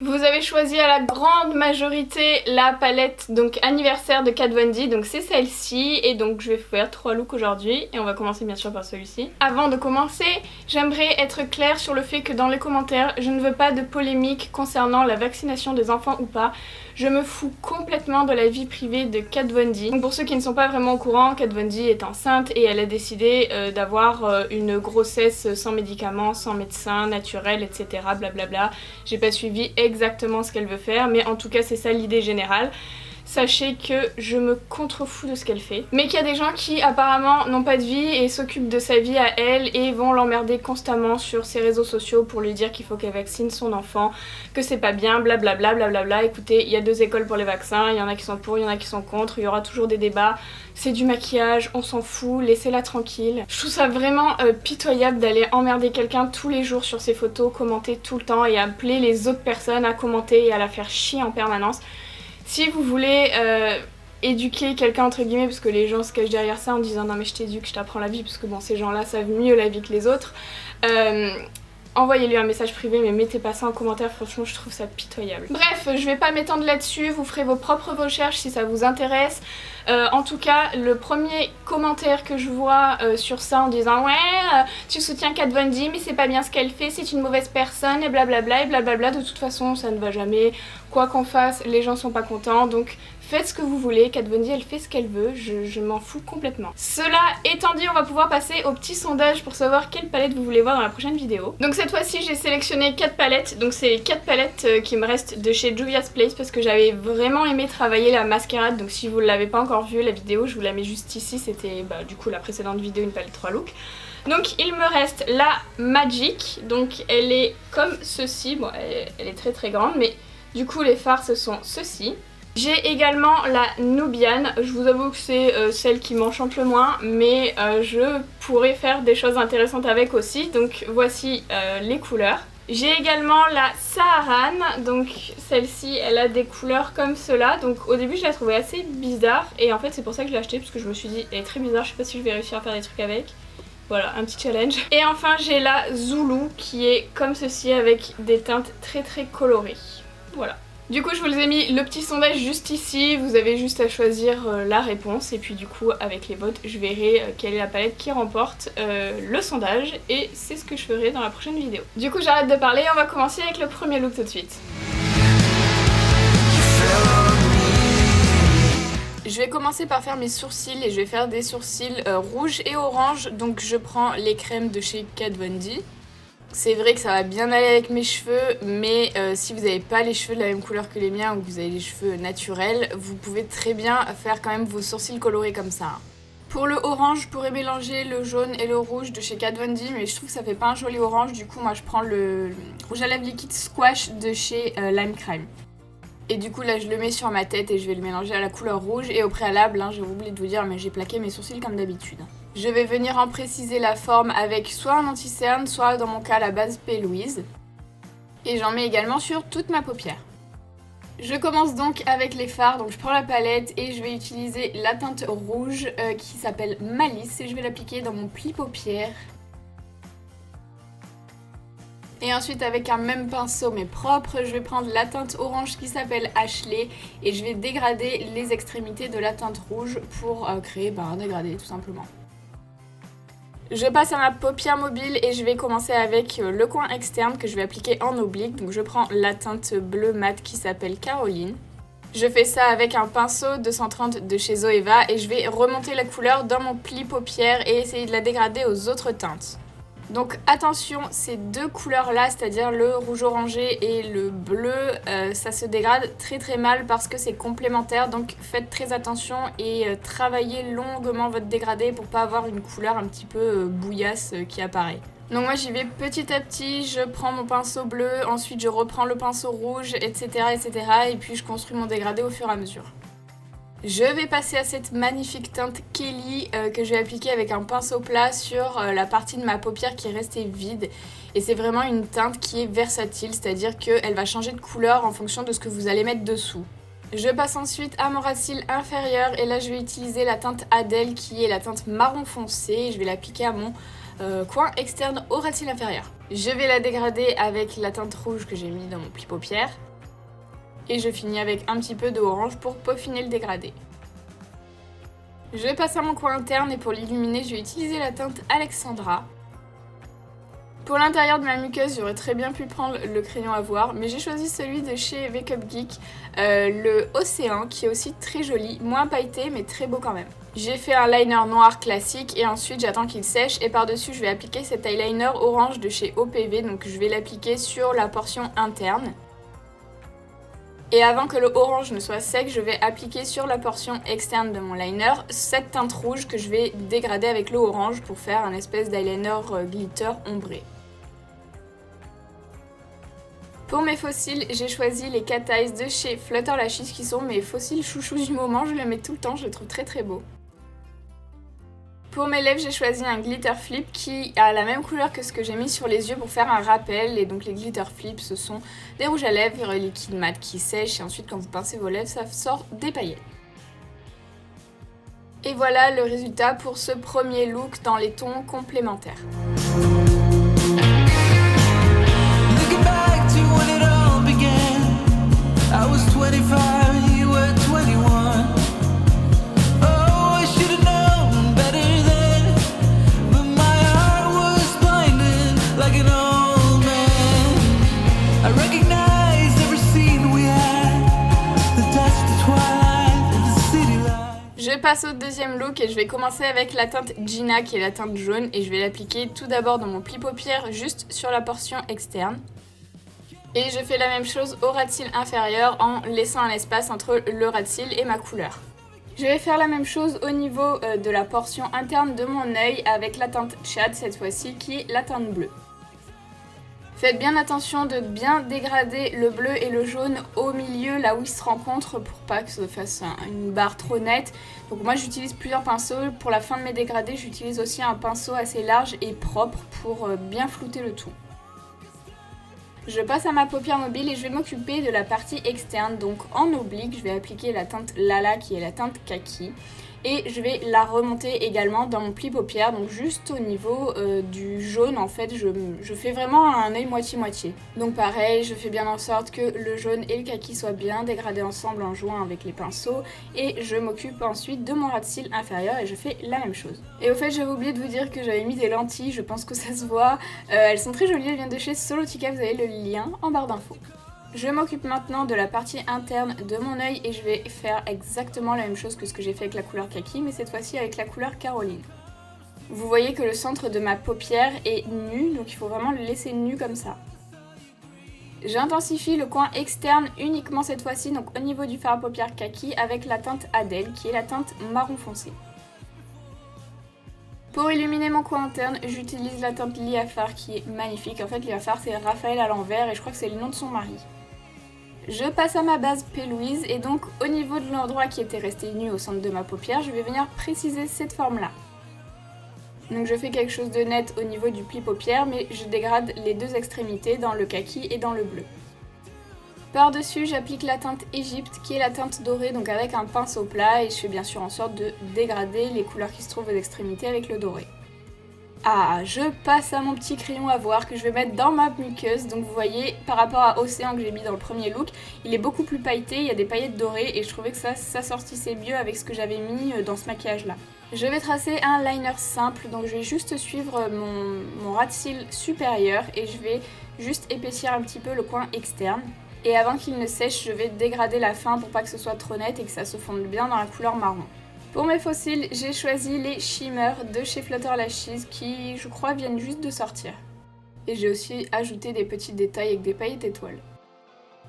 Vous avez choisi à la grande majorité la palette donc anniversaire de Kat Von D, donc c'est celle-ci et donc je vais faire 3 looks aujourd'hui et on va commencer bien sûr par celui-ci. Avant de commencer, j'aimerais être claire sur le fait que dans les commentaires, je ne veux pas de polémique concernant la vaccination des enfants ou pas. Je me fous complètement de la vie privée de Kat Von D. Donc pour ceux qui ne sont pas vraiment au courant, Kat Von D est enceinte et elle a décidé d'avoir une grossesse sans médicaments, sans médecin, naturel, etc. Blablabla. J'ai pas suivi exactement ce qu'elle veut faire, mais en tout cas c'est ça l'idée générale. Sachez que je me contrefous de ce qu'elle fait. Mais qu'il y a des gens qui apparemment n'ont pas de vie et s'occupent de sa vie à elle et vont l'emmerder constamment sur ses réseaux sociaux pour lui dire qu'il faut qu'elle vaccine son enfant, que c'est pas bien, blablabla, blablabla. Écoutez, il y a 2 écoles pour les vaccins, il y en a qui sont pour, il y en a qui sont contre, il y aura toujours des débats. C'est du maquillage, on s'en fout, laissez-la tranquille. Je trouve ça vraiment pitoyable d'aller emmerder quelqu'un tous les jours sur ses photos, commenter tout le temps et appeler les autres personnes à commenter et à la faire chier en permanence. Si vous voulez éduquer quelqu'un entre guillemets, parce que les gens se cachent derrière ça en disant non mais je t'éduque, je t'apprends la vie, parce que bon ces gens là savent mieux la vie que les autres, envoyez-lui un message privé mais mettez pas ça en commentaire, franchement je trouve ça pitoyable. Bref, je vais pas m'étendre là-dessus, vous ferez vos propres recherches si ça vous intéresse. En tout cas, le premier commentaire que je vois sur ça en disant ouais tu soutiens Kat Von D mais c'est pas bien ce qu'elle fait, c'est une mauvaise personne et blablabla et blablabla, de toute façon ça ne va jamais, quoi qu'on fasse les gens sont pas contents, donc faites ce que vous voulez, Kat Von D elle fait ce qu'elle veut, je m'en fous complètement. Cela étant dit, on va pouvoir passer au petit sondage pour savoir quelle palette vous voulez voir dans la prochaine vidéo. Donc cette fois-ci j'ai sélectionné 4 palettes, donc c'est les 4 palettes qui me restent de chez Juvia's Place parce que j'avais vraiment aimé travailler la mascarade, donc si vous ne l'avez pas encore vu la vidéo, je vous la mets juste ici, c'était du coup la précédente vidéo, une palette 3 looks. Donc il me reste la Magic, donc elle est comme ceci, bon elle est très très grande mais du coup les fards ce sont ceux-ci. J'ai également la Nubian, je vous avoue que c'est celle qui m'enchante le moins, mais je pourrais faire des choses intéressantes avec aussi, donc voici les couleurs. J'ai également la Saharan, donc celle-ci elle a des couleurs comme cela, donc au début je la trouvais assez bizarre et en fait c'est pour ça que je l'ai achetée parce que je me suis dit elle est très bizarre, je sais pas si je vais réussir à faire des trucs avec. Voilà, un petit challenge. Et enfin j'ai la Zulu qui est comme ceci avec des teintes très très colorées. Voilà. Du coup je vous ai mis le petit sondage juste ici, vous avez juste à choisir la réponse et puis du coup avec les votes je verrai quelle est la palette qui remporte le sondage et c'est ce que je ferai dans la prochaine vidéo. Du coup j'arrête de parler, on va commencer avec le premier look tout de suite. Je vais commencer par faire mes sourcils et je vais faire des sourcils rouges et orange, donc je prends les crèmes de chez Kat Von D. C'est vrai que ça va bien aller avec mes cheveux, mais si vous n'avez pas les cheveux de la même couleur que les miens ou que vous avez les cheveux naturels, vous pouvez très bien faire quand même vos sourcils colorés comme ça. Pour le orange, je pourrais mélanger le jaune et le rouge de chez Kat Von D, mais je trouve que ça fait pas un joli orange, du coup moi je prends le rouge à lèvres liquide Squash de chez Lime Crime. Et du coup là je le mets sur ma tête et je vais le mélanger à la couleur rouge. Et au préalable, j'ai oublié de vous dire, mais j'ai plaqué mes sourcils comme d'habitude. Je vais venir en préciser la forme avec soit un anti-cerne, soit dans mon cas la base P. Louise. Et j'en mets également sur toute ma paupière. Je commence donc avec les fards, donc je prends la palette et je vais utiliser la teinte rouge qui s'appelle Malice et je vais l'appliquer dans mon pli paupière. Et ensuite avec un même pinceau mais propre, je vais prendre la teinte orange qui s'appelle Ashley et je vais dégrader les extrémités de la teinte rouge pour créer un dégradé tout simplement. Je passe à ma paupière mobile et je vais commencer avec le coin externe que je vais appliquer en oblique. Donc je prends la teinte bleu mat qui s'appelle Caroline. Je fais ça avec un pinceau 230 de chez Zoeva et je vais remonter la couleur dans mon pli paupière et essayer de la dégrader aux autres teintes. Donc attention, ces 2 couleurs là, c'est-à-dire le rouge orangé et le bleu, ça se dégrade très très mal parce que c'est complémentaire, donc faites très attention et travaillez longuement votre dégradé pour pas avoir une couleur un petit peu bouillasse qui apparaît. Donc moi j'y vais petit à petit, je prends mon pinceau bleu, ensuite je reprends le pinceau rouge, etc. et puis je construis mon dégradé au fur et à mesure. Je vais passer à cette magnifique teinte Kelly que je vais appliquer avec un pinceau plat sur la partie de ma paupière qui est restée vide. Et c'est vraiment une teinte qui est versatile, c'est-à-dire qu'elle va changer de couleur en fonction de ce que vous allez mettre dessous. Je passe ensuite à mon ras cils inférieur et là je vais utiliser la teinte Adèle qui est la teinte marron foncé et je vais l'appliquer à mon coin externe au ras cils inférieur. Je vais la dégrader avec la teinte rouge que j'ai mis dans mon pli paupière. Et je finis avec un petit peu d'orange pour peaufiner le dégradé. Je vais passer à mon coin interne et pour l'illuminer, je vais utiliser la teinte Alexandra. Pour l'intérieur de ma muqueuse, j'aurais très bien pu prendre le crayon à voir, mais j'ai choisi celui de chez Makeup Geek, le Océan, qui est aussi très joli, moins pailleté mais très beau quand même. J'ai fait un liner noir classique et ensuite j'attends qu'il sèche et par-dessus je vais appliquer cet eyeliner orange de chez OPV, donc je vais l'appliquer sur la portion interne. Et avant que le orange ne soit sec, je vais appliquer sur la portion externe de mon liner cette teinte rouge que je vais dégrader avec le orange pour faire un espèce d'eyeliner glitter ombré. Pour mes faux cils, j'ai choisi les Cat Eyes de chez Flutter Lashes qui sont mes faux cils chouchous du moment, je les mets tout le temps, je les trouve très très beaux. Pour mes lèvres, j'ai choisi un glitter flip qui a la même couleur que ce que j'ai mis sur les yeux pour faire un rappel. Et donc les glitter flips, ce sont des rouges à lèvres liquide mat qui sèchent et ensuite quand vous pincez vos lèvres, ça sort des paillettes. Et voilà le résultat pour ce premier look dans les tons complémentaires. I was 25, you were 21. Oh, I should have known better then, but my heart was blinded like an old man. I recognized every scene we had, the dusk, the twilight, and the city light. Je passe au deuxième look et je vais commencer avec la teinte Gina qui est la teinte jaune et je vais l'appliquer tout d'abord dans mon pli paupière juste sur la portion externe. Et je fais la même chose au ras de cils inférieur en laissant un espace entre le ras de cils et ma couleur. Je vais faire la même chose au niveau de la portion interne de mon œil avec la teinte Chad cette fois-ci qui est la teinte bleue. Faites bien attention de bien dégrader le bleu et le jaune au milieu là où ils se rencontrent pour pas que ça fasse une barre trop nette. Donc moi j'utilise plusieurs pinceaux. Pour la fin de mes dégradés j'utilise aussi un pinceau assez large et propre pour bien flouter le tout. Je passe à ma paupière mobile et je vais m'occuper de la partie externe. Donc en oblique, je vais appliquer la teinte Lala qui est la teinte kaki. Et je vais la remonter également dans mon pli paupière, donc juste au niveau du jaune en fait, je fais vraiment un œil moitié-moitié. Donc pareil, je fais bien en sorte que le jaune et le kaki soient bien dégradés ensemble en jouant avec les pinceaux. Et je m'occupe ensuite de mon ras de cils inférieur et je fais la même chose. Et au fait, j'avais oublié de vous dire que j'avais mis des lentilles, je pense que ça se voit. Elles sont très jolies, elles viennent de chez Solotica, vous avez le lien en barre d'infos. Je m'occupe maintenant de la partie interne de mon œil et je vais faire exactement la même chose que ce que j'ai fait avec la couleur kaki, mais cette fois-ci avec la couleur Caroline. Vous voyez que le centre de ma paupière est nu, donc il faut vraiment le laisser nu comme ça. J'intensifie le coin externe uniquement cette fois-ci, donc au niveau du fard à paupières kaki avec la teinte Adèle qui est la teinte marron foncé. Pour illuminer mon coin interne, j'utilise la teinte Liafar qui est magnifique. En fait, Liafar c'est Raphaël à l'envers et je crois que c'est le nom de son mari. Je passe à ma base P. Louise et donc au niveau de l'endroit qui était resté nu au centre de ma paupière, je vais venir préciser cette forme-là. Donc je fais quelque chose de net au niveau du pli paupière, mais je dégrade les deux extrémités dans le kaki et dans le bleu. Par-dessus, j'applique la teinte Égypte qui est la teinte dorée, donc avec un pinceau plat et je fais bien sûr en sorte de dégrader les couleurs qui se trouvent aux extrémités avec le doré. Ah, je passe à mon petit crayon à voir que je vais mettre dans ma muqueuse. Donc vous voyez, par rapport à Océan que j'ai mis dans le premier look, il est beaucoup plus pailleté, il y a des paillettes dorées et je trouvais que ça sortissait mieux avec ce que j'avais mis dans ce maquillage là. Je vais tracer un liner simple, donc je vais juste suivre mon ras de cils supérieur et je vais juste épaissir un petit peu le coin externe. Et avant qu'il ne sèche, je vais dégrader la fin pour pas que ce soit trop net et que ça se fonde bien dans la couleur marron. Pour mes faux cils, j'ai choisi les Shimmer de chez Flutter Lashes qui, je crois, viennent juste de sortir. Et j'ai aussi ajouté des petits détails avec des paillettes étoiles.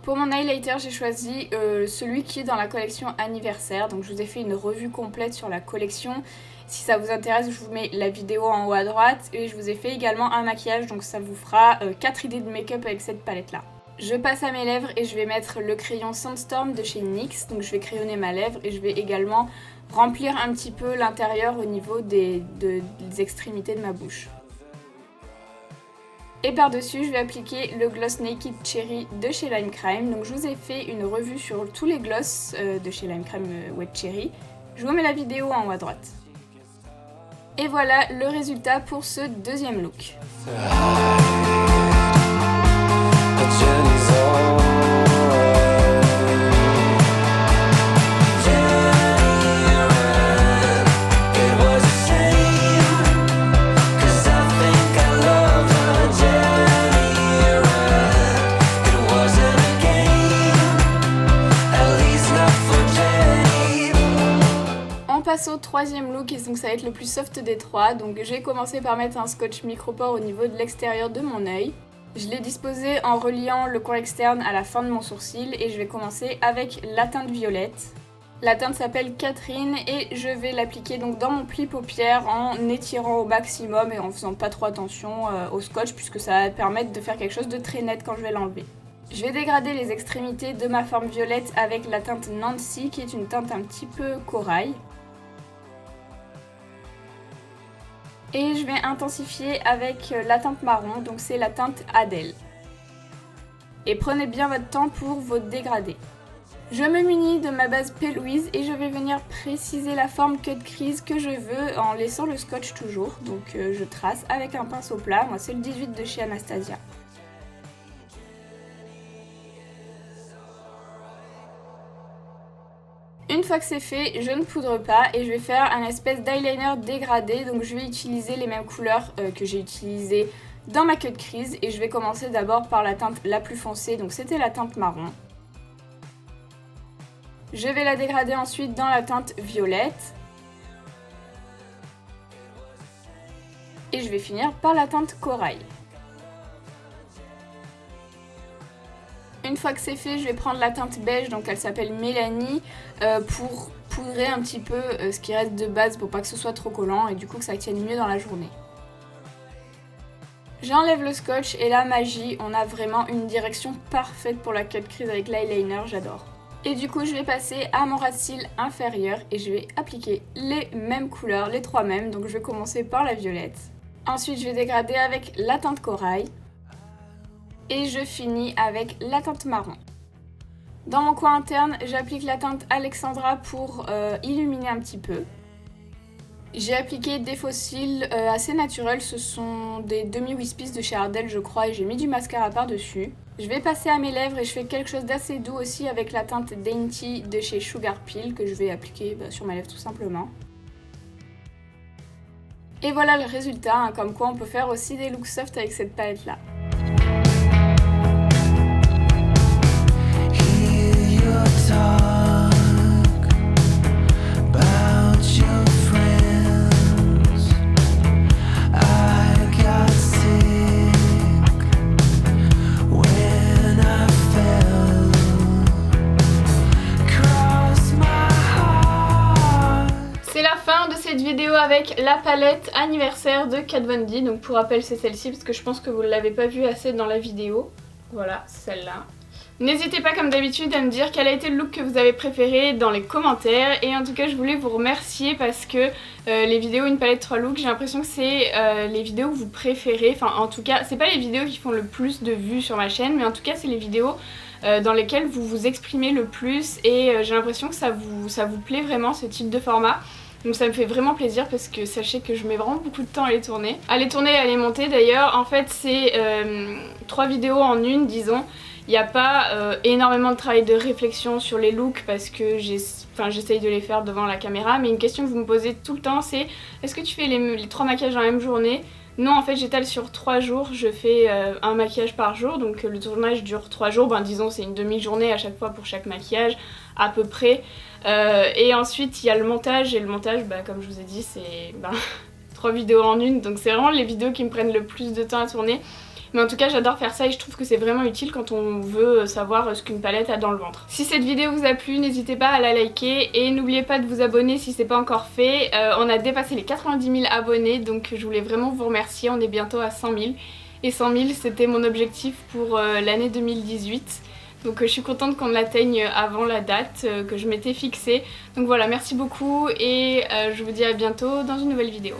Pour mon highlighter, j'ai choisi celui qui est dans la collection anniversaire. Donc je vous ai fait une revue complète sur la collection. Si ça vous intéresse, je vous mets la vidéo en haut à droite. Et je vous ai fait également un maquillage, donc ça vous fera 4 idées de make-up avec cette palette-là. Je passe à mes lèvres et je vais mettre le crayon Sandstorm de chez NYX. Donc je vais crayonner ma lèvre et je vais également remplir un petit peu l'intérieur au niveau des extrémités de ma bouche. Et par-dessus, je vais appliquer le gloss Naked Cherry de chez Lime Crime. Donc je vous ai fait une revue sur tous les gloss de chez Lime Crime Wet Cherry. Je vous mets la vidéo en haut à droite. Et voilà le résultat pour ce deuxième look. passe au troisième look et donc ça va être le plus soft des trois. Donc je vais commencer par mettre un scotch micropore au niveau de l'extérieur de mon œil. Je l'ai disposé en reliant le coin externe à la fin de mon sourcil et je vais commencer avec la teinte violette. La teinte s'appelle Catherine et je vais l'appliquer donc dans mon pli paupière en étirant au maximum et en faisant pas trop attention au scotch puisque ça va permettre de faire quelque chose de très net quand je vais l'enlever. Je vais dégrader les extrémités de ma forme violette avec la teinte Nancy qui est une teinte un petit peu corail. Et je vais intensifier avec la teinte marron, donc c'est la teinte Adèle. Et prenez bien votre temps pour vos dégradés. Je me munis de ma base P. Louise et je vais venir préciser la forme cut crease que je veux en laissant le scotch toujours. Donc je trace avec un pinceau plat, moi c'est le 18 de chez Anastasia. Une fois que c'est fait, je ne poudre pas et je vais faire un espèce d'eyeliner dégradé. Donc je vais utiliser les mêmes couleurs que j'ai utilisées dans ma cut crease et je vais commencer d'abord par la teinte la plus foncée, donc c'était la teinte marron. Je vais la dégrader ensuite dans la teinte violette. Et je vais finir par la teinte corail. Une fois que c'est fait, je vais prendre la teinte beige, donc elle s'appelle Mélanie, pour poudrer un petit peu ce qui reste de base pour pas que ce soit trop collant et du coup que ça tienne mieux dans la journée. J'enlève le scotch et la magie, on a vraiment une direction parfaite pour la cut crease avec l'eyeliner, j'adore. Et du coup je vais passer à mon ras de cils inférieur et je vais appliquer les mêmes couleurs, les trois mêmes, donc je vais commencer par la violette. Ensuite je vais dégrader avec la teinte corail. Et je finis avec la teinte marron. Dans mon coin interne, j'applique la teinte Alexandra pour illuminer un petit peu. J'ai appliqué des faux cils assez naturels, ce sont des demi-wispies de chez Ardell je crois et j'ai mis du mascara par-dessus. Je vais passer à mes lèvres et je fais quelque chose d'assez doux aussi avec la teinte Dainty de chez Sugar Peel que je vais appliquer sur ma lèvre tout simplement. Et voilà le résultat, hein, comme quoi on peut faire aussi des looks soft avec cette palette là. Cette vidéo avec la palette anniversaire de Kat Von D. Donc pour rappel c'est celle-ci parce que je pense que vous ne l'avez pas vue assez dans la vidéo. Voilà, celle-là. N'hésitez pas comme d'habitude à me dire quel a été le look que vous avez préféré dans les commentaires. Et en tout cas je voulais vous remercier parce que les vidéos une palette 3 looks, j'ai l'impression que c'est les vidéos que vous préférez. Enfin en tout cas c'est pas les vidéos qui font le plus de vues sur ma chaîne, mais en tout cas c'est les vidéos dans lesquelles vous vous exprimez le plus. Et j'ai l'impression que ça vous plaît vraiment ce type de format. Donc ça me fait vraiment plaisir parce que sachez que je mets vraiment beaucoup de temps à les tourner. À les tourner et à les monter d'ailleurs. En fait c'est 3 vidéos en une disons. Il n'y a pas énormément de travail de réflexion sur les looks parce que j'essaye de les faire devant la caméra. Mais une question que vous me posez tout le temps c'est est-ce que tu fais les 3 maquillages dans la même journée? Non, en fait j'étale sur 3 jours, je fais un maquillage par jour, donc le tournage dure 3 jours, disons c'est une demi-journée à chaque fois pour chaque maquillage, à peu près. Et ensuite il y a le montage, et le montage, comme je vous ai dit, c'est 3 vidéos en une, donc c'est vraiment les vidéos qui me prennent le plus de temps à tourner. Mais en tout cas j'adore faire ça et je trouve que c'est vraiment utile quand on veut savoir ce qu'une palette a dans le ventre. Si cette vidéo vous a plu, n'hésitez pas à la liker et n'oubliez pas de vous abonner si c'est pas encore fait. On a dépassé les 90 000 abonnés, donc je voulais vraiment vous remercier, on est bientôt à 100 000. Et 100 000 c'était mon objectif pour l'année 2018. Donc je suis contente qu'on l'atteigne avant la date que je m'étais fixée. Donc voilà, merci beaucoup et je vous dis à bientôt dans une nouvelle vidéo.